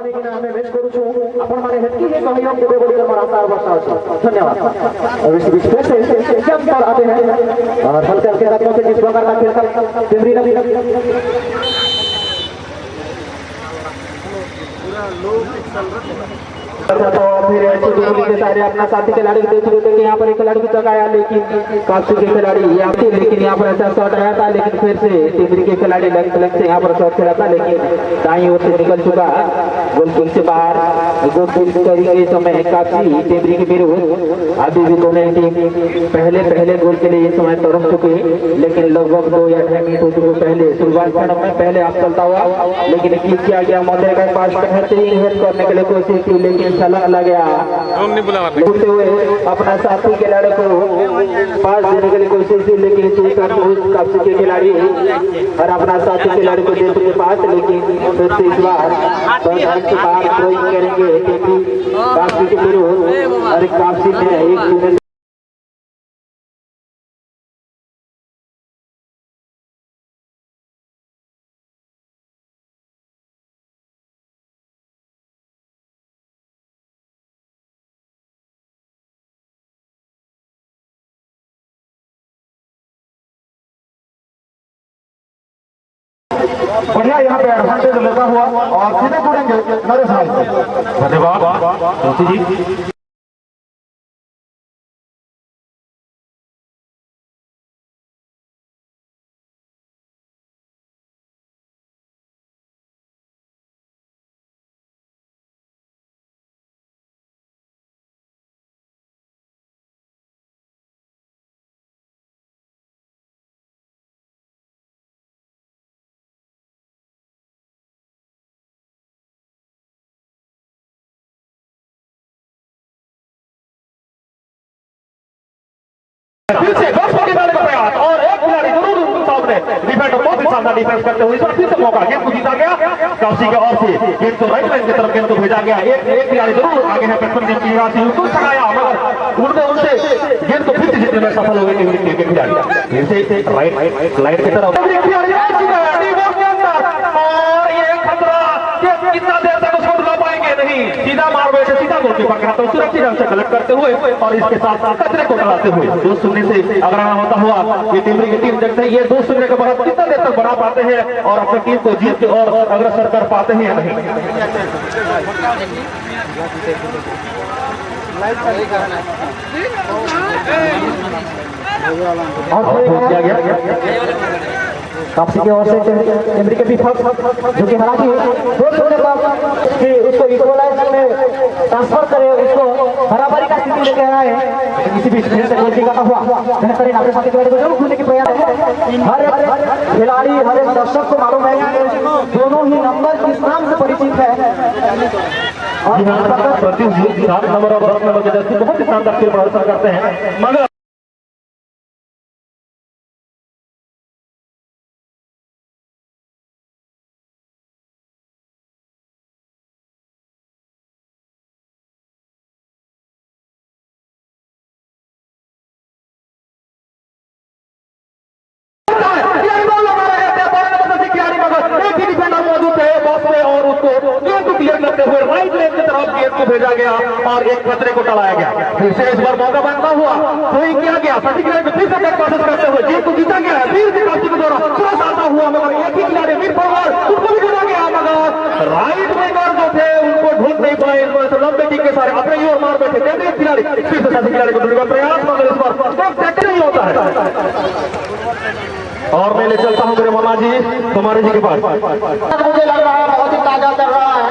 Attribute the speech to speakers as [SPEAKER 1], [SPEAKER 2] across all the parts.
[SPEAKER 1] मानिकिना आमे बेच करूछु आपण माने हेतकी हे सहयोग देबे बोली हमर आशा और वर्षा अछि। धन्यवाद। और इस बीच से जब पर आते हैं और हल्के हल्के हाथों से जिस प्रकार का खेल टिमरी नबी पूरा लो पिक्सल रख तो फिर ऐसे दोनों के सारे अपना साथी खिलाड़ी देख रहे थे कि यहाँ पर एक खिलाड़ी भी तक आया, लेकिन काफी के खिलाड़ी यहाँ पे, लेकिन यहाँ पर ऐसा शॉट आया था, लेकिन फिर से टिमरी के खिलाड़ी लग से यहाँ पर शॉट खेला था, लेकिन दाईं ओर से निकल चुका गोल किक से बाहर। गोल किक के समय काफी टिमरी के विरुद्ध अभी भी दोनों टीम पहले गोल के लिए इस समय तड़प चुके, लेकिन लगभग 2 या 6 मिनट हो चुके पहले शुरुआत में पहले आप चलता हुआ, लेकिन किक किया गया मौके का पास बेहतरीन हेल्प करने के लिए कोशिश की, लेकिन चला गया लूटते हुए अपना साथी खिलाड़ी को पास देने के लिए कोशिश की, लेकिन काफी के खिलाड़ी और अपना साथी खिलाड़ी को देते के पास, लेकिन फिर से इस बार थ्रोइंग करेंगे काफी के विरुद्ध और काफी में एक बढ़िया यहाँ पे एडवांटेज लेता हुआ और सीधे जुड़ेंगे नरेश भाई से। धन्यवाद जी। फिर से दोस्तों के डालने का प्रयास और एक खिलाड़ी जरूर उनके सामने डिफेंडर बहुत ही शानदार डिफेंस करते हुए इस बार फिर से मौका गेंद को जीता गया काशी के ओर से गेंद को राइट लाइन की तरफ गेंद को भेजा गया। एक खिलाड़ी जरूर आगे है बैट्समैन टीम की राशि उनको छकाया, मगर उनसे गेंद को फिर से जीतने में सफल हो गए टीम के खिलाड़ी। फिर से राइट लाइन की तरफ और ये खतरा कितना देर तक उसको रुला पाएंगे नहीं, सीधा मार बैठे सीधा गोलकीपर के हाथों सुरक्षित ढंग से कलेक्ट करते हुए और इसके साथ साथ कचरे को डराते हुए 2-0 से अग्रणी होता हुआ ये टिमरी की टीम देखते हैं ये 2-0 के बाद कितना देर तक बढ़ा पाते हैं और अपनी टीम को जीत के और अग्रसर कर पाते हैं या नहीं। काफी की ओर से टिमरी के विपक्ष जो कि हालांकि 2-0 कि उसको इक्वलाइज में ट्रांसफर करे, उसको बराबरी का स्थिति लेके आए, किसी भी स्थिति से गोल किक का हुआ बेहतरीन अपने साथी खिलाड़ी को जरूर भूलने की प्रयास है। हर एक खिलाड़ी हर एक दर्शक को मालूम है दोनों ही नंबर किस नाम से परिचित है और नंबर और 10 नंबर के जैसे बहुत ही शानदार खेल प्रदर्शन करते हैं, मगर राइट लेन की तरफ गेंद को भेजा गया और एक खतरे को टलाया गया। फिर से इस बार मौका बनता हुआ कोई किया गया सटीक लाइन में फिर से बैक पासेस करते हुए गेंद को जीता गया है। फिर से काफी के द्वारा क्रॉस आता हुआ मगर एक ही खिलाड़ी मीर पवार उसको भी गिरा गया, मगर राइट विंगर जो थे उनको ढूंढ नहीं पाए। इस बार लंबे किक के सारे अपने ही ओर मार बैठे थे खिलाड़ी, फिर से साथी खिलाड़ी को ढूंढने का प्रयास, मगर इस बार स्ट्रोक टैकल नहीं होता है। और मैं ले चलता हूँ मेरे मामा जी कुमारी जी के पास। मुझे लग रहा है बहुत ही ताजा चल रहा है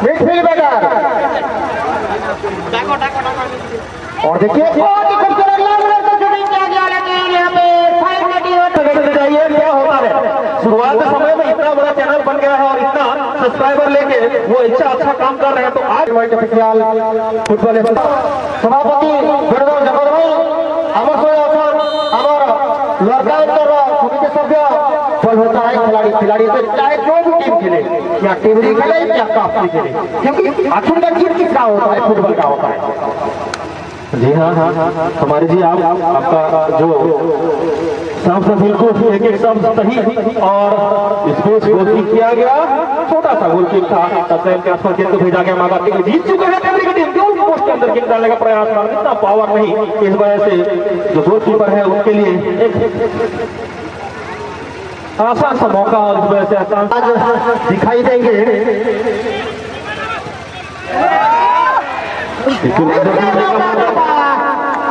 [SPEAKER 1] मिडफील्ड बैटर और देखिए बहुत ही खूबसूरत लग रहा है शूटिंग किया गया, लेकिन यहाँ पे फाइव क्या होता है शुरुआत के समय में इतना बड़ा चैनल बन गया है और इतना सब्सक्राइबर लेके वो अच्छा काम कर रहे हैं। तो आज ऑफिशियल फुटबल सभापति समिति सभ्य बल होता है खिलाड़ी से चाहे जो भी टीम खेले, क्या टिमरी खेले या काफी खेले, क्योंकि आखिर का जीत किसका होता है, फुटबॉल का होता है। जी हाँ हमारी जी आपका जो
[SPEAKER 2] शब्द बिल्कुल एक एक शब्द सही और स्पेस गोलकीप किया गया, छोटा सा गोलकीप था, तब के आसपास गेंद को भेजा गया, मागा जीत चुके हैं टेबल की टीम, गोल पोस्ट के अंदर गेंद डालने का प्रयास कर, इतना पावर नहीं, इस वजह से जो गोलकीपर है उसके लिए एक आसान सा मौका और इस वजह से आसान
[SPEAKER 3] दिखाई देंगे।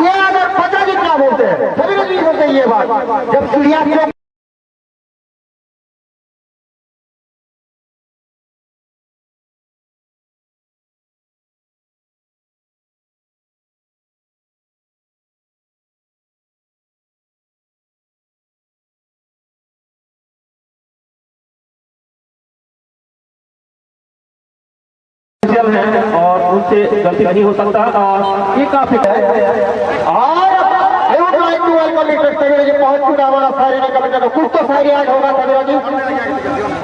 [SPEAKER 3] ये अगर पता नहीं क्या बोलते हैं, सभी लोग नहीं बोलते ये बात, जब चिड़िया
[SPEAKER 2] है और उनसे गलती नहीं हो सकता और ये काफी
[SPEAKER 3] पहुंच चुका हमारा शायरी कमेटी का कुछ तो शायरी आज होगा सवेरा जी,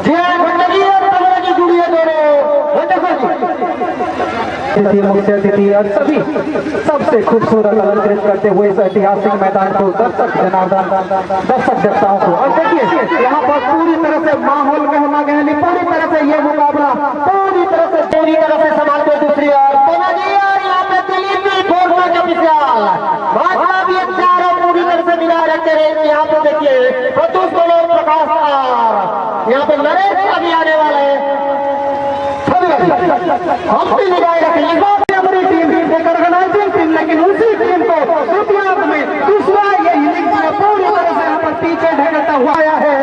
[SPEAKER 3] जी भंडगी और सवेरा जी जुड़िए दोनों
[SPEAKER 1] मुख्य अतिथि और सभी सबसे खूबसूरत अलंकृत करते हुए इस ऐतिहासिक मैदान को दर्शक दर्शकों को, और देखिए यहाँ पर पूरी तरह से माहौल गहमा गहली, पूरी तरह से ये मुकाबला पूरी तरह से संभालते दूसरी ओर
[SPEAKER 3] यहाँ पे दिलीप भी फोड़ना का विशाल भाजपा भी अच्छा और पूरी तरह से मिला रखते रहे। यहाँ पे देखिए प्रतुष मनोज प्रकाश यहाँ पे नरेश अभी आने वाला है, हम भी निगाह रखेंगे हमारी टीम एक ऑर्गेनाइजिंग टीम, लेकिन उसी टीम को द्वितीयार्ध में दूसरा ये इनिंग्स में पूरी तरह से यहाँ पर पीछे ढकता हुआ आया है।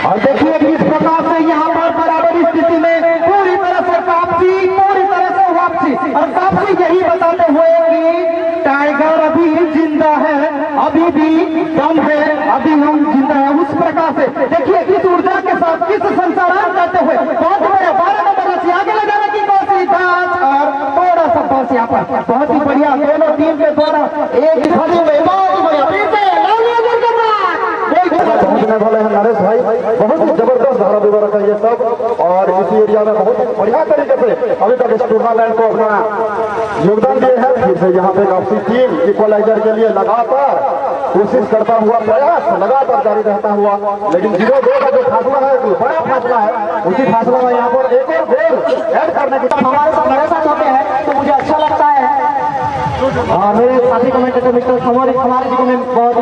[SPEAKER 3] और देखिए किस प्रकार से यहाँ पर बराबरी स्थिति में पूरी तरह से वापसी और वापसी यही बताते हुए कि टाइगर अभी जिंदा है, अभी भी दम है, अभी हम जिंदा है। उस प्रकार से देखिए किस ऊर्जा के साथ किस संचालन करते हुए बहुत बड़े 12 नंबर से आगे लगाने की कोशिश और थोड़ा सा बस यहाँ पर बहुत ही बढ़िया दोनों टीम के द्वारा एक पहुंचने वाले हैं नरेश भाई, बहुत ही जबरदस्त धारा विवरक है ये सब, और इसी एरिया में बहुत बढ़िया तरीके से अभी तक इस टूर्नामेंट को अपना योगदान दिए हैं। फिर से यहाँ पे काफी टीम इक्वलाइजर के लिए लगातार कोशिश करता हुआ, प्रयास लगातार जारी रहता हुआ, लेकिन 0-2 का जो फासला है जो बड़ा फासला है, उसी फासला में यहाँ पर एक और गोल ऐड करने की हमारे साथ मेरे साथ होते हैं तो मुझे अच्छा लगता है। मेरे साथी कमेंटेटर मिस्टर हमारे जी को मैं बहुत